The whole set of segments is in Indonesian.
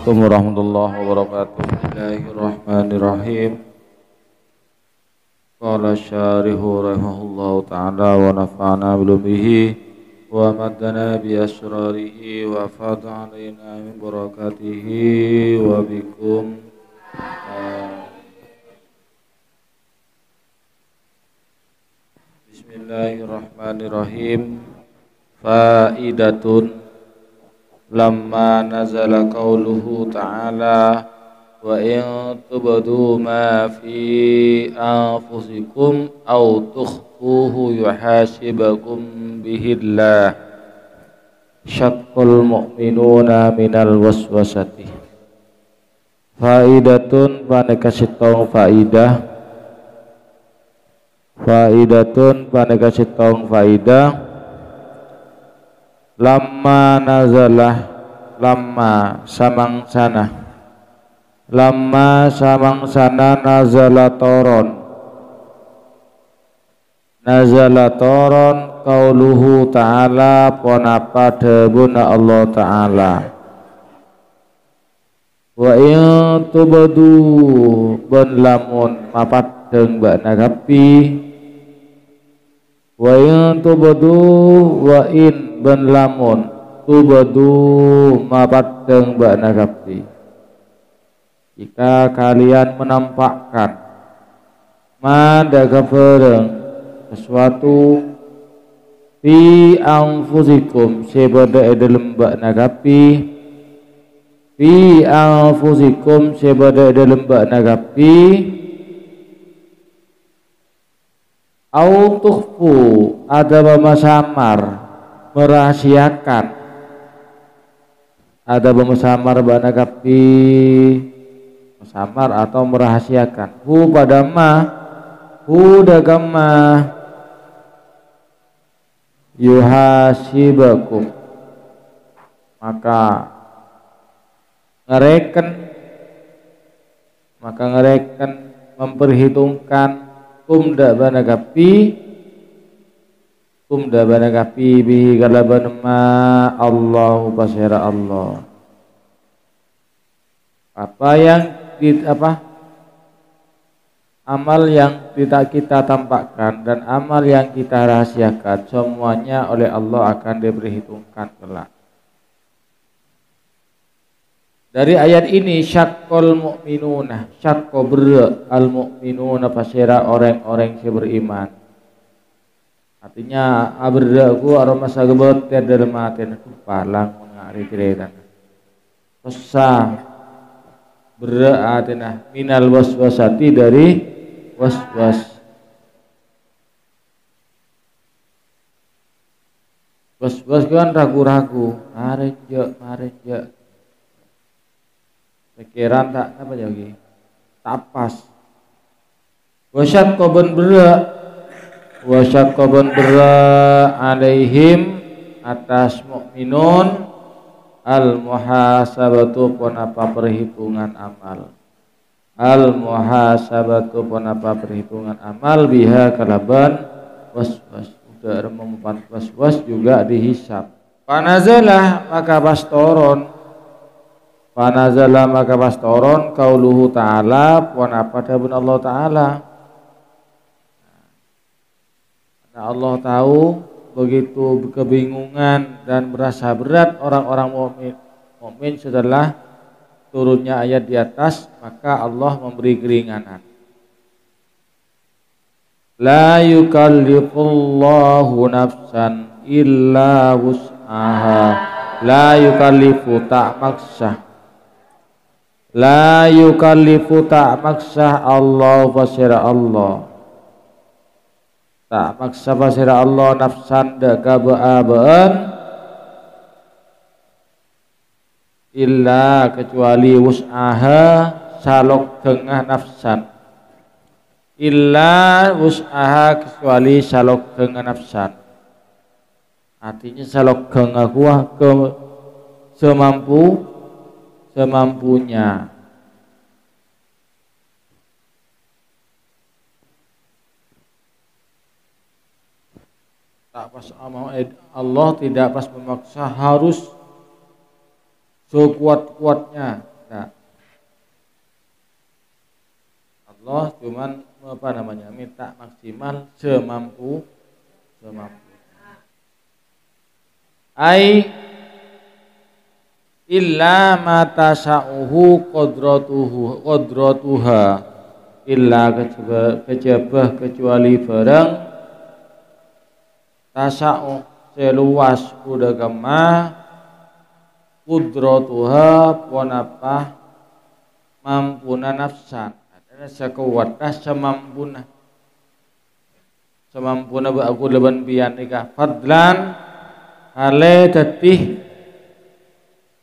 Assalamualaikum warahmatullahi wabarakatuh. Bismillahirrahmanirrahim. Qala syarihu rahimahullahu ta'ala wa nafa'ana bilumihi wa maddana bi asrarihi wa fadha alaina min barakatihi wa bikum. Bismillahirrahmanirrahim. Faidatun lamma nazala qauluhu ta'ala wa in tubdu ma fi anfusikum aw tukhfuhu yuhasibakum bihillah syaqqal mu'minuna minal waswasati. Faidatun paneka sitong faidatun paneka sitong faidah lamma nazalah lamma samang sana nazala toron qauluhu ta'ala ponapa debuna Allah ta'ala wa in tubadu ben lamun mapat deung bakna kapi wa in tubadu wa in ben lamun tubadu mapat deung bakna kapti. Jika kalian menampakkan mada kepereng sesuatu fi anfusikum sebada dalam bakna kapi fi anfusikum sebada dalam bakna kapi au tukhfu ada samar merahasiakan ada bermusamar bana kapi musamar atau merahasiakan hu pada ma hu dagama yuhasibakum maka ngereken memperhitungkan kumda bana kapi bihi kalaban ma Allahu basira Allah. Amal yang tidak kita tampakkan dan amal yang kita rahasiakan semuanya oleh Allah akan diperhitungkan kelak. Dari ayat ini syaqqal mu'minuna syaqqa al mu'minuna basira orang-orang yang beriman. Artinya abraku aroma sagebot dalam hati palang mengari kiretan. Tosa berartina minal waswasati dari waswas. Waswas kan ragu-ragu, mareja. Pikiran tak apa lagi? Tapas. Wasyat koben wasyaqaban berra alaihim atas mukminun al muhasabatu ponapa perhitungan amal biha kalaban waswas udah mempan waswas juga dihisab panazala maka pastoron qauluhu ta'ala ponapa dabun Allah ta'ala. Nah, Allah tahu begitu kebingungan dan merasa berat orang-orang mukmin setelah turunnya ayat di atas, maka Allah memberi keringanan. La yukallifullahu nafsan illa wus'aha. La yukallifu tak maksah Allah fasira Allah. Tak maksa basira Allah nafsan daga ba'abaan illa kecuali wus'aha salok tengah nafsan kecuali salok tengah nafsan artinya salok tengah kuah ke semampunya. Tak pas Allah tidak pas memaksa harus sekuat-kuatnya tidak. Allah cuman minta maksimal semampu. Ai illa ma tasa'uhu qadratuha illa kecuali barang tasa'u seluas udagama qudratuha ponapa mampuna nafsan ada sekuatah semampuna aku leban bian ika fadlan hale tetih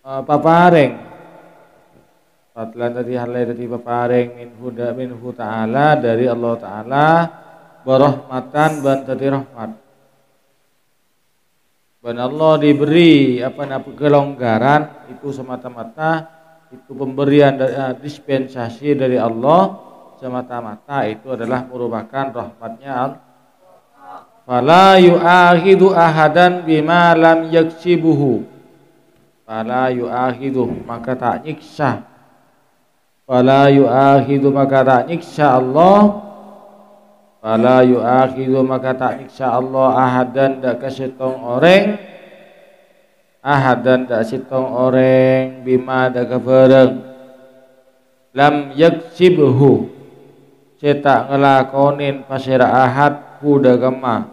papareng fadlan tadi hale tetih papareng minhu ta'ala dari Allah ta'ala berahmatan ban tadi rahmat ban Allah diberi kelonggaran itu semata-mata itu pemberian dispensasi dari Allah semata-mata itu adalah merupakan rahmatnya Allah. Fala yu'akhidu ahadan bima lam yaksibuhu. Fala yu'akhidu maka tak nyiksa. Fala yu'akhidu maka tak nyiksa Allah. Fala yu'akhidu maka tak nyiksa Allah ahadan dak kasetong orang. Ahadan dak setong orang bima dak kebareng. Lam yaksibuhu. Cetak ngelakonin pasira ahad hudagama.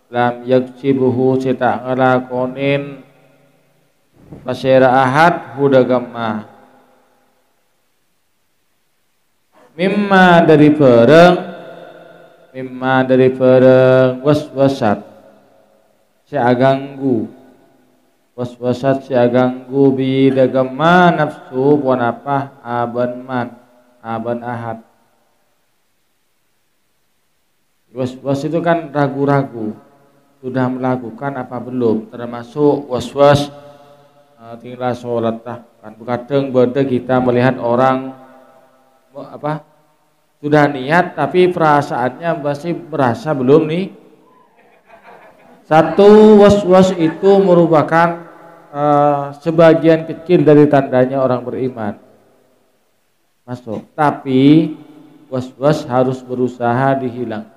Lam yaksibuhu cetak ngelakonin pasira ahad hudagama. Mimma dari bareng waswasat siaganggu waswasat siaganggu bidagama nafsu ponapah aban ahad. Was itu kan ragu-ragu sudah melakukan apa belum, termasuk was-was tinggal sholat kan kadang beda kita melihat orang sudah niat tapi perasaannya masih berasa belum nih. Satu was-was itu merupakan sebagian kecil dari tandanya orang beriman masuk, tapi was-was harus berusaha dihilangkan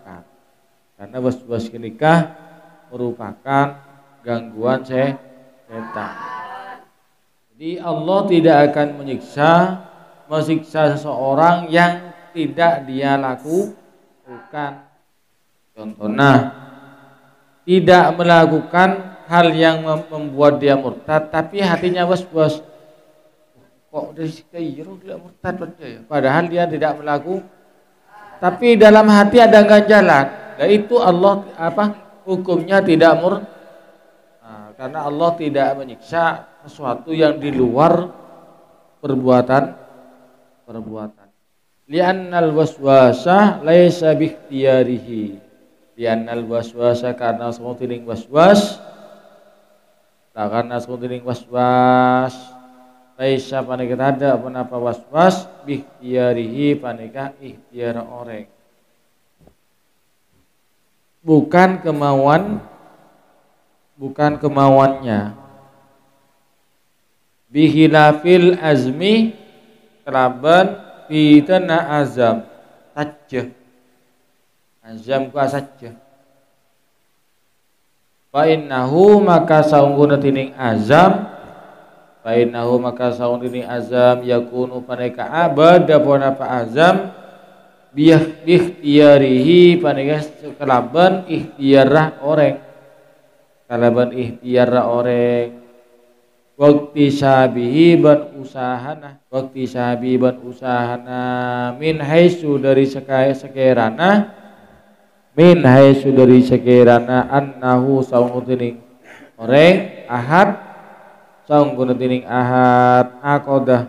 karena was-was nikah merupakan gangguan setan. Jadi Allah tidak akan menyiksa seseorang yang tidak dia lakukan. Contohnya, tidak melakukan hal yang membuat dia murtad, tapi hatinya was-was. Kok dari kairu dia murtad ya? Padahal dia tidak melakukan, tapi dalam hati ada ganjalan. Nah itu Allah hukumnya tidak karena Allah tidak menyiksa sesuatu yang di luar perbuatan. Li'annal waswasa laisa bikhtiyarihi. Li'annal waswasa karena semua tining waswas. Karena semua tining waswas. Laisa panika ada apa waswas bikhtiyarihi panika ikhtiar orang. Bukan kemauannya. Bihilafil azmi kelaban pitana azam sajja. Azam ku sajja. Fa innahu maka saungguna tining azam. Fa innahu maka saungguna tining azam yakunu paneka abada pona pa azam ikhtiyarihi panika kelaban ikhtiarah orang. Kalaban ikhtiarah orang. Waktu sabihi ban usahana min haitsu dari sekirana annahu saungutining orang ahad aqodah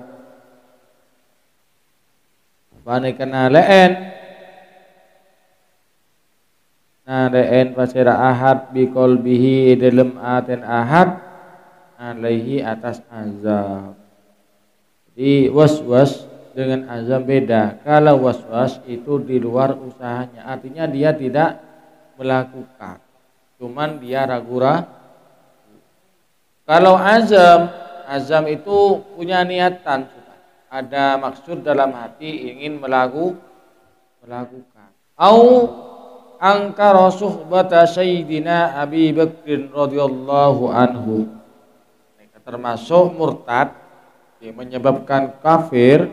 panikana leen pasira ahad bikol bihi dalam aten ahad alaihi atas azab. Jadi waswas dengan azab beda. Kalau waswas itu di luar usahanya, artinya dia tidak melakukan, cuman dia ragu-ragu. Kalau azam itu punya niatan, ada maksud dalam hati ingin melakukan. Au angkara suhbata sayyidina Abi Bakr radhiyallahu anhu. Termasuk murtad yang menyebabkan kafir.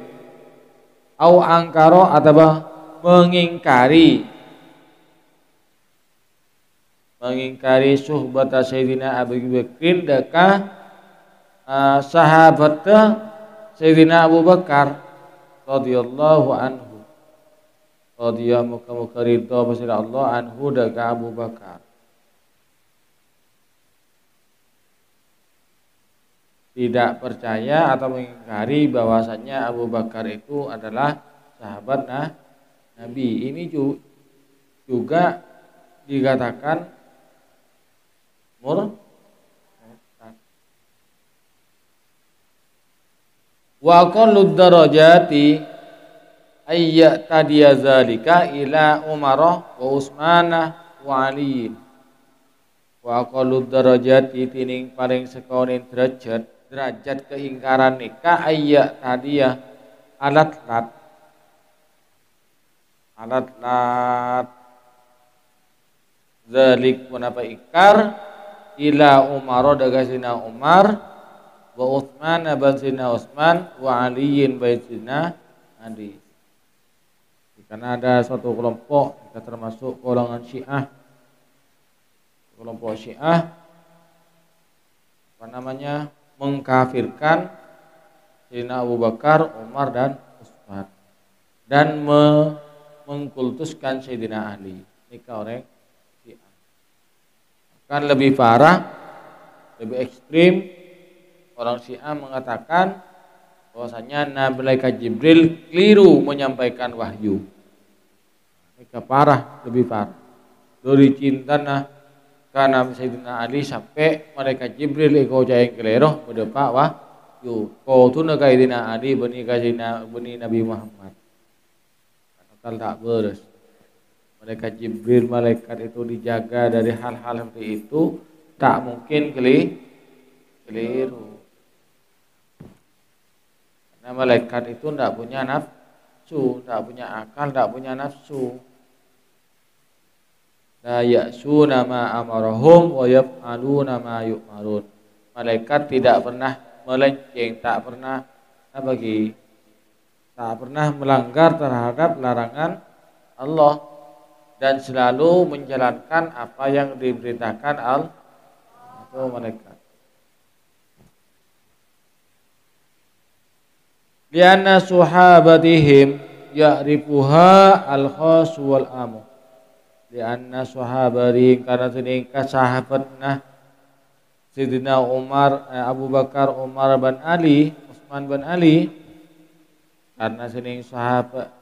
Au angkara atau mengingkari suhbata sayyidina Abi Bakr daka sahabat Sayyidina Abu Bakar radhiyallahu anhu. Radhiyallahu muka ridha pasira Allah anhu daga Abu Bakar. Tidak percaya atau mengingkari bahwasannya Abu Bakar itu adalah sahabat Nabi. Ini juga dikatakan murtad. Wa aqallu darajati ayya tadiya zalika ila Umar wa Utsman wa Ali. Wa aqallu darajati tining paling sekonin derajat keingkaran nikah ayya tadiya alat zalik punapa ikar ila Umar daga sina Umar wa Utsman ban sina Utsman wa Aliin bain sina Ali. Karena ada suatu kelompok kita termasuk golongan Syiah. Kelompok Syiah mengkafirkan Sayyidina Abu Bakar, Umar dan Utsman dan mengkultuskan Sayyidina Ali. Ini orang Syiah. Kan lebih parah, lebih ekstrim. Orang Syiah mengatakan bahwasanya malaikat Jibril keliru menyampaikan wahyu. Mereka parah, lebih parah. Dari cinta karena Sayyidina Ali sampai malaikat Jibril eko jayang keliru mendepak wahyu. Kau tu nak Sayyidina Ali bani Nabi Muhammad. Kalau tak beres. Malaikat Jibril, malaikat itu dijaga dari hal-hal seperti itu, tak mungkin keliru. Karena malaikat itu tidak punya nafsu, tidak punya akal, tidak punya nafsu. La ya'suna ma amarahum wa yaf'aluna ma yu'marun. Malaikat tidak pernah melenceng, tak pernah melanggar terhadap larangan Allah dan selalu menjalankan apa yang diberitakan Allah itu malaikat. Lianna sahabatihim ya'rifuha al-khas wal amu. Lianna sahabatihim karena sedangkan sahabatna Sayyidina Umar, Abu Bakar, Umar bin Ali, Utsman bin Ali, karena sedang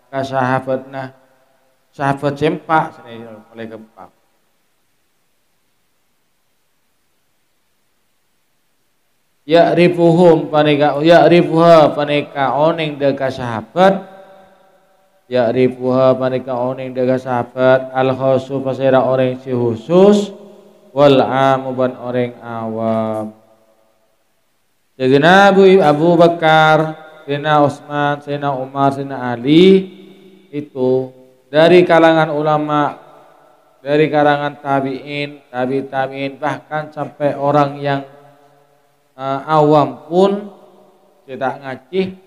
sahabatna sahabat sempak sedang oleh gempa. Ya'rifuhum paneka oning deka sahabat al khusu pasera orang si khusus wal amu ban orang awam. Jadi Abu Bakar, Sayyidina Utsman, Sayyidina Umar, Sayyidina Ali itu dari kalangan ulama, dari kalangan tabi'in, bahkan sampai orang yang awam pun tidak ngacih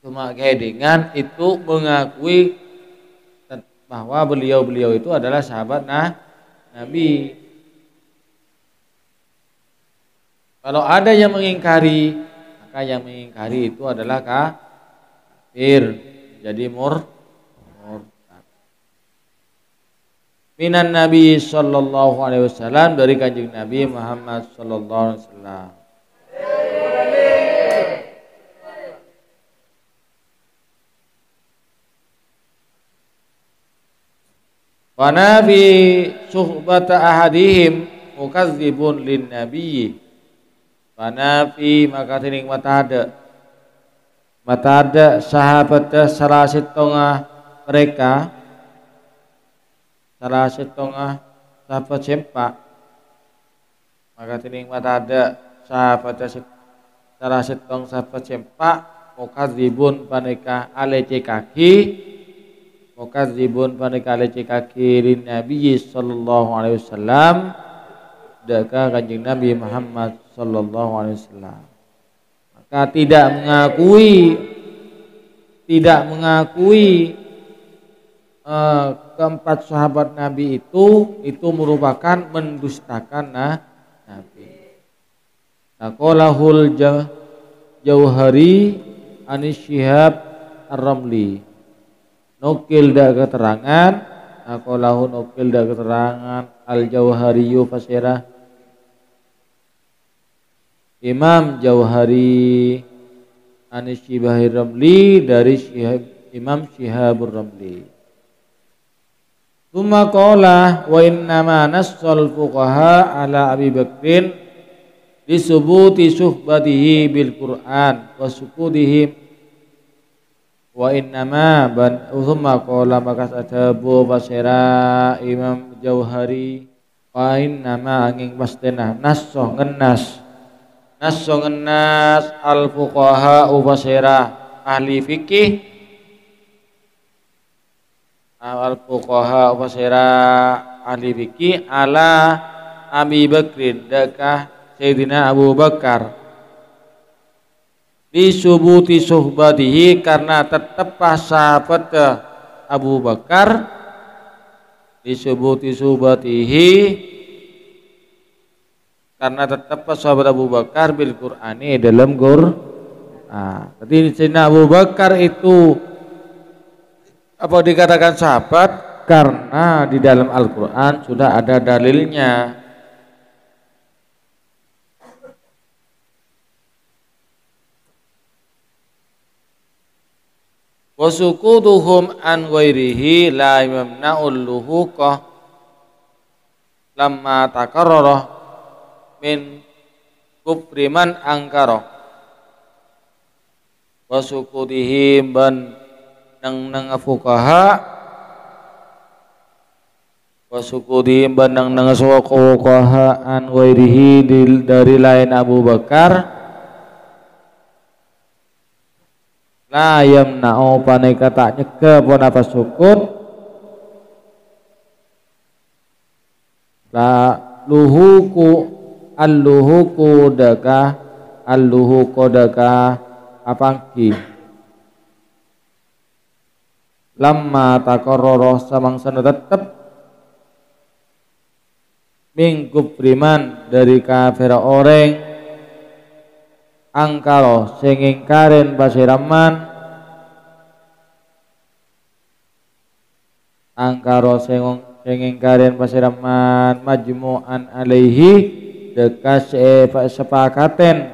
cuma kehedengan itu mengakui bahwa beliau itu adalah sahabat Nabi. Kalau ada yang mengingkari, maka yang mengingkari itu adalah kafir, jadi murtad. Minan Nabi sallallahu alaihi wasallam, dari kanjeng Nabi Muhammad sallallahu alaihi wasallam. Wa nabi suhbata ahadihim mukadzibun lin nabiyyi. Wa nafi maka tining matada sahabat salah setengah mereka, salah setengah sahabat sempak, maka tining matada sahabat salah setong sahabat sempak mukadzibun paneka alece kaki mukadzibun paneka alece kaki lin Nabi sallallahu alaihi wasallam daka kanjeng Nabi Muhammad sallallahu alaihi wasallam. Maka tidak mengakui keempat sahabat Nabi itu merupakan mendustakan Nabi. Naqalahul Jauhari Anis Syihab Ar-Ramli. Nukil da keterangan, naqalahu nukil da keterangan Al-Jauhariyu fasirah Imam Jauhari Anis Syihab Ar-Ramli dari Imam Syihabur Ramli. Tsumma qala wa innama nassal fuqaha ala Abi Bakrin disubuti suhbatihi bil Qur'an wa sukudihim wa innama ban thumma qala maka sadabu basira Imam Jauhari wa innama angin pastena nasso ngenas al fuqaha basira ahli fikih al fuqaha basira ahli fikih ala Abi Bakrin dakah Sayyidina Abu Bakar disubuti suhbatihi karena tetap sahabat Abu Bakar disubuti suhbatihi karena tetap sahabat Abu Bakar bil Qur'ani dalam Qur'an. Jadi Sayyidina Abu Bakar itu apa dikatakan sahabat karena di dalam Al-Qur'an sudah ada dalilnya. Wasukutuhum an ghairihi la yamna'ul luhuqah lamma takarrara min kufri man angkara wasukutihim ban nang fuqaha wasukutihim ban nang fuqaha an ghairihi dari lain Abu Bakar la yamna'u paneka tak nyeke pun apa sukut la luhuku al-luhuku daka apangki lamma takarrara samangsana tetep mingkub priman dari kafir orang angkaro sing ingkaren basiraman angkaro sing ingkaren basiraman majmu'an alaihi dekas sepakaten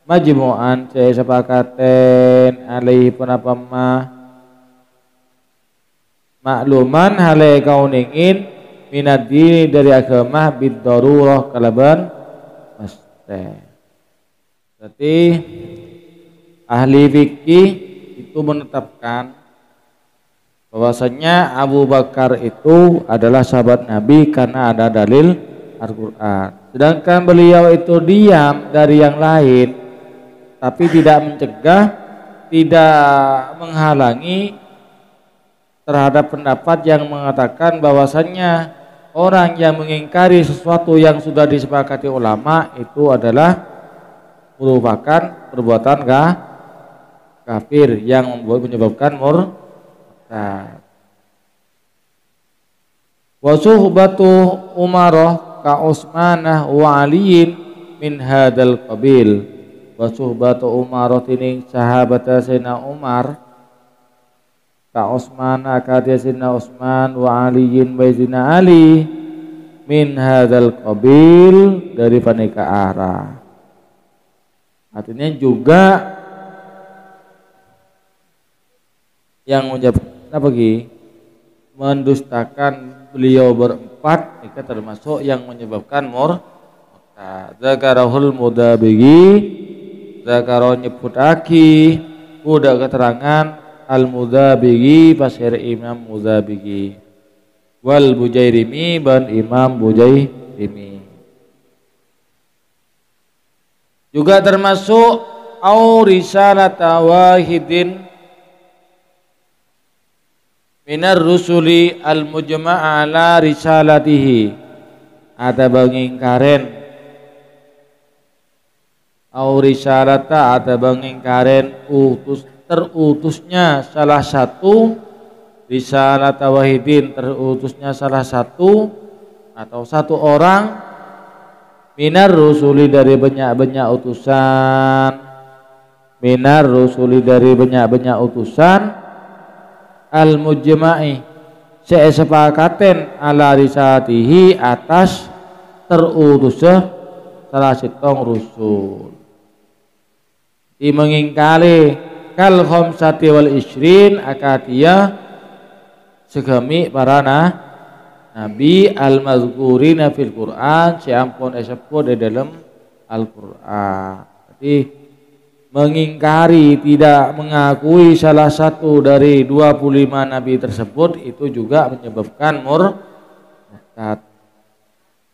majmu'an sepakaten alaihi punapa makluman hale kauningin minadi dari agama bid darurah kalaban mesti. Berarti ahli fikih itu menetapkan bahwasanya Abu Bakar itu adalah sahabat Nabi karena ada dalil Al-Qur'an. Sedangkan beliau itu diam dari yang lain tapi tidak mencegah, tidak menghalangi terhadap pendapat yang mengatakan bahwasanya orang yang mengingkari sesuatu yang sudah disepakati ulama itu adalah merupakan perbuatan kafir yang menyebabkan murtad. Wa suhbatu Umarah ka Utsmanah wa Aliin min hadzal qabil. Wa suhbatu Umarah tining sahabat Sayyidina Umar ka Utsmanah ka Sayyidina Utsman wa Aliin wa Sayyidina Ali min hadzal qabil dari paneka arah. Artinya juga yang menyebabkan mendustakan beliau berempat itu termasuk yang menyebabkan murtad. Zakarahul Mudabigi zakaro nyebutaki udah keterangan al Mudabigi pasir Imam Mudabigi wal Bujairimi ban Imam Bujairimi. Juga termasuk au risalata wahidin minar rusuli al mujma'a ala risalatihi, ada bangingkaren au risalata, ada bangingkaren terutusnya salah satu, risalata wahidin terutusnya salah satu atau satu orang, minar rusuli dari banyak-banyak utusan, minar rusuli dari banyak-banyak utusan, al mujma'i sepakaten ala risalatihi atas terutusnya salah sitong rusul. Di mengingkari kal khamsati wal isrin akatia segami para nabi al-mazkurina fil Quran, siampun disebut di dalam Al-Quran. Jadi mengingkari, tidak mengakui salah satu dari 25 nabi tersebut itu juga menyebabkan murtad.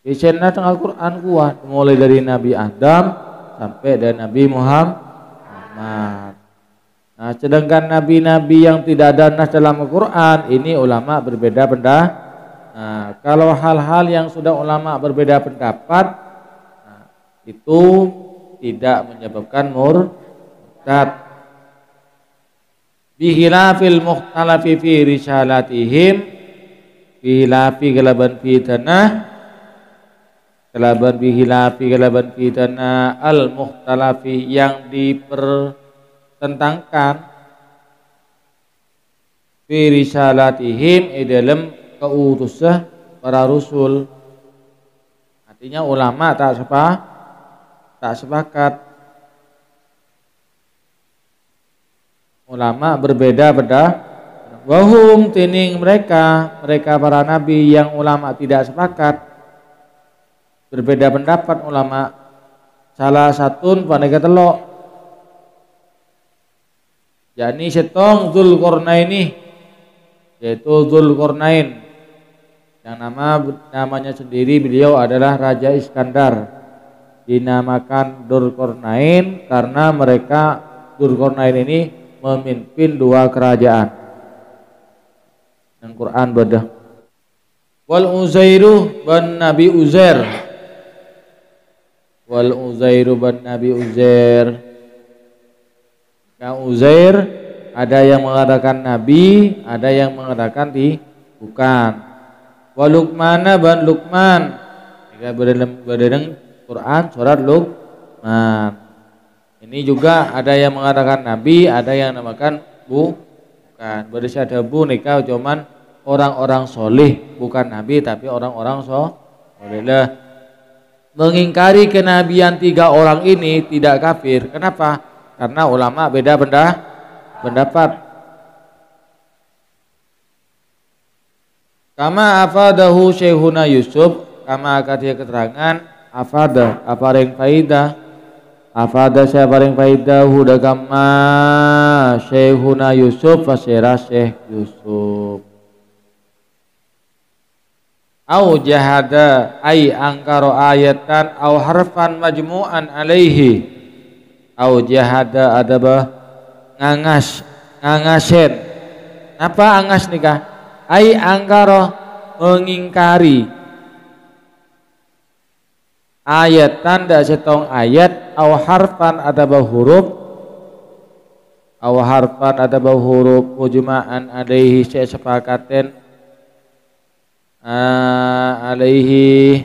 Biasanya tengah Al-Quran kuat mulai dari Nabi Adam sampai dan Nabi Muhammad. Nah, sedangkan nabi-nabi yang tidak ada nas dalam Al-Quran ini ulama berbeda pendapat. Nah, kalau hal-hal yang sudah ulama berbeda pendapat, nah, itu tidak menyebabkan murtad. Bihilafil mukhtalafi fi risalatihim, bihilafi galaban fi tanah, galaban bihilafi galaban fi tanah al mukhtalafi yang dipertentangkan, fi risalatihim dalam keutusan para rasul. Artinya ulama tak sepakat. Ulama berbeda wahum tining mereka para nabi yang ulama tidak sepakat, berbeda pendapat ulama. Salah satun paneka telok, yakni setong Dzulqarnaini, yaitu Dzulqarnain yang namanya sendiri beliau adalah Raja Iskandar. Dinamakan Dzulqarnain karena Dzulqarnain ini memimpin 2 kerajaan. Yang Quran badah. Wal Uzairu ban Nabi Uzair. Wal Uzairu ban Nabi Uzair. Yang Uzair ada yang mengatakan nabi, ada yang mengatakan bukan. Wa Luqmana ban Luqman. Jika berdalam Quran surat Luqman. Ini juga ada yang mengatakan nabi, ada yang namakan bukan. Berarti ada nikah cuman orang-orang soleh, bukan nabi tapi orang-orang soleh. Mengingkari kenabian 3 orang ini tidak kafir. Kenapa? Karena ulama beda pendapat. Kama afadahu Syekhuna Yusuf, kama akadia keterangan afada apa ring faidah, afada siapa ring faidah huda kama Syekhuna Yusuf fasira Syekh Yusuf. Au jahada ay angkaro ayatan au harfan majmu'an alaihi. Au jahada adabah ngangasen. Apa angas nikah? Ai angkaro mengingkari ayat tanda setong ayat au harfan ada huruf au harfan ada huruf mujma'an alaihi sepakaten alaihi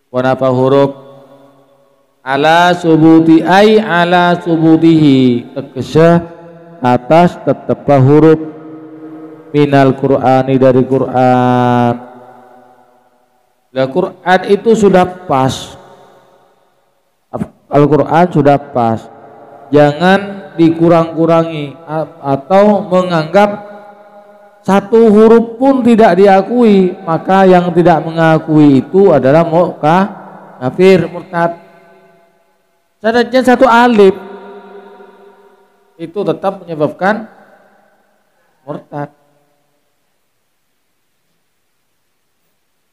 wanapa huruf ala subuti ay ala subutihi tegese atas tetep huruf minal Qur'ani dari Quran. Nah, Quran itu sudah pas, Al-Quran sudah pas, jangan dikurang-kurangi atau menganggap satu huruf pun tidak diakui, maka yang tidak mengakui itu adalah kafir, murtad. Saja satu alif itu tetap menyebabkan murtad.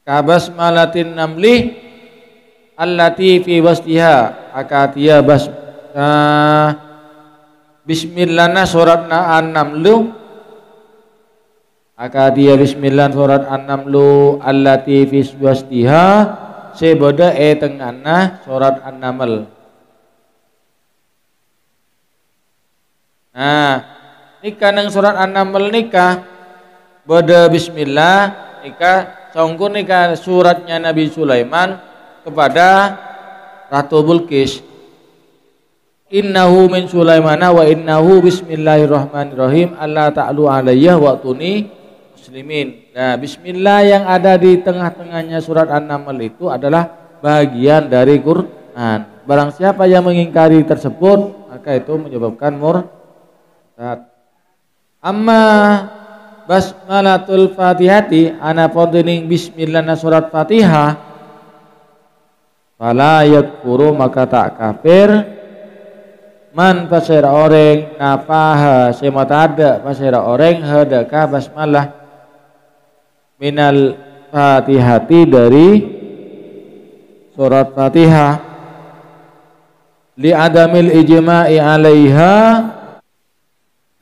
Kabas malatin namli allati fi wasdiha akatia bas bismillahna suratna an-namlu akadia bismillah surat an-namlu allati fi wasdiha sebeda tengahna surat an-naml. Nah, nikah nang surat an-naml nikah beda bismillah nikah songkun nikah suratnya Nabi Sulaiman kepada Ratu Bilqis. Innahu min Sulaimana wa innahu bismillahirrahmanirrahim alla ta'lu alayya wa tuni muslimin. Nah, bismillah yang ada di tengah-tengahnya surat An-Naml itu adalah bagian dari Quran. Barang siapa yang mengingkari tersebut, maka itu menyebabkan murtad. Amma basmalatul Fatihati ana pondening bismillah surat Fatihah fala yakfuru maka tak kafir man pasir orang nafaha semata ada pasir orang hadaka basmalah minal Fatihati dari surat Fatihah li adamil ijma'i alaiha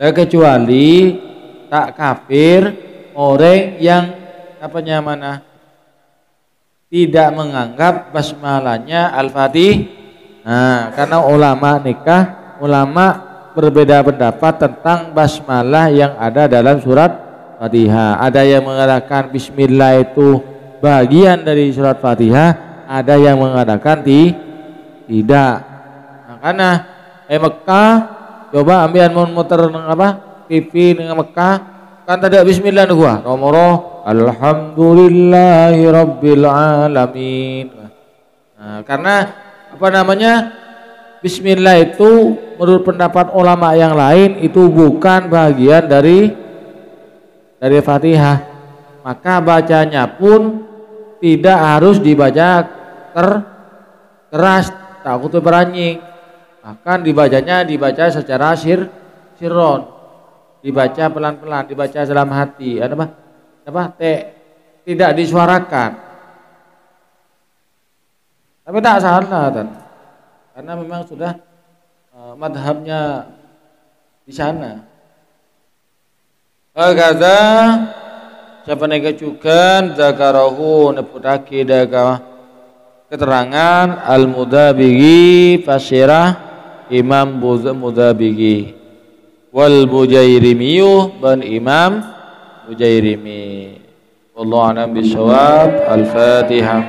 kecuali tak kafir orang yang tidak menganggap basmalahnya al-fatih. Nah, karena ulama berbeda pendapat tentang basmalah yang ada dalam surat Fatihah. Ada yang mengatakan bismillah itu bagian dari surat Fatihah, ada yang mengatakan tidak. Nah, karena Mekah coba ambian muter TV dengan Mekah kan tadi bismillah gua nomor alhamdulillahi rabbil alamin. Nah, karena bismillah itu menurut pendapat ulama yang lain itu bukan bagian dari Fatihah, maka bacanya pun tidak harus dibaca keras takut beranjing, akan dibaca secara sirron, dibaca pelan-pelan, dibaca dalam hati, tidak disuarakan. Tapi tak salah kan, karena memang sudah madhabnya di sana. Kata siapa negacukan zakarahu neputaki daga keterangan al-Mudabigi fasirah Imam Mudabigi wal Bujairimiyu ban Imam Bujairimi. Wallahu a'lam bishawab. Al-Fatihah.